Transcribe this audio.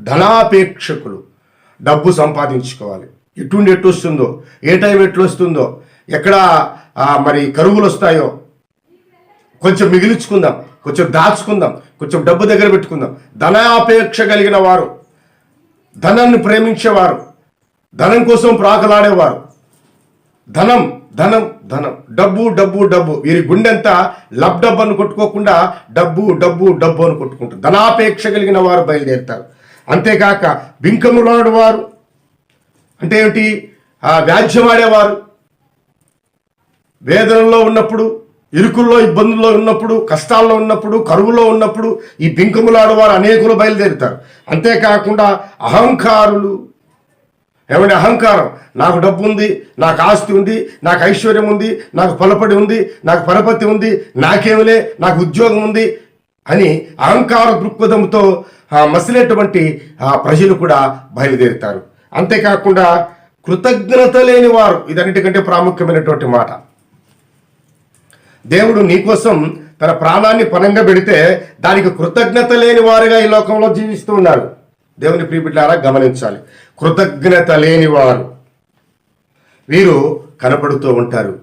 ధనాపేక్షకులు. డబ్బు సంపాదించుకోవాలి, ఎటు వస్తుందో, ఏ టైం ఎట్లు వస్తుందో, ఎక్కడ మరి కరువులు వస్తాయో, కొంచెం మిగిలించుకుందాం, కొంచెం దాచుకుందాం, కొంచెం డబ్బు దగ్గర పెట్టుకుందాం. ధనాపేక్ష కలిగిన వారు, ధనాన్ని ప్రేమించేవారు, ధనం కోసం ప్రాకలాడేవారు, ధనం ధనం ధనం, డబ్బు డబ్బు డబ్బు, వీరి గుండెంతా లబ్ డబ్బు అని కొట్టుకోకుండా డబ్బు డబ్బు డబ్బు అని కొట్టుకుంటారు. ధనాపేక్ష కలిగిన వారు బయలుదేరుతారు. అంతేకాక బింకములాడు వారు అంటే ఏమిటి? వ్యాజ్యమాడేవారు, వేదనలో ఉన్నప్పుడు, ఇరుకుల్లో ఇబ్బందుల్లో ఉన్నప్పుడు, కష్టాల్లో ఉన్నప్పుడు, కరువులో ఉన్నప్పుడు ఈ బింకములాడేవారు అనేకులు బయలుదేరుతారు. అంతేకాకుండా అహంకారులు. ఏమంటే అహంకారం, నాకు డబ్బు ఉంది, నాకు ఆస్తి ఉంది, నాకు ఐశ్వర్యం ఉంది, నాకు పొలపడి ఉంది, నాకు పరపతి ఉంది, నాకేమిలే, నాకు ఉద్యోగం ఉంది అని అహంకార దృక్పథంతో మసిలేటువంటి ప్రజలు కూడా బయలుదేరుతారు. అంతేకాకుండా కృతజ్ఞత లేని వారు, ఇదన్నిటికంటే ప్రాముఖ్యమైనటువంటి మాట. దేవుడు నీకోసం తన ప్రాణాన్ని పణంగా పెడితే దానికి కృతజ్ఞత లేని వారుగా ఈ లోకంలో జీవిస్తూ ఉన్నారు. దేవుని ప్రియబిడ్డలారా గమనించాలి. కృతజ్ఞత లేని వారు వీరు కనపడుతూ ఉంటారు.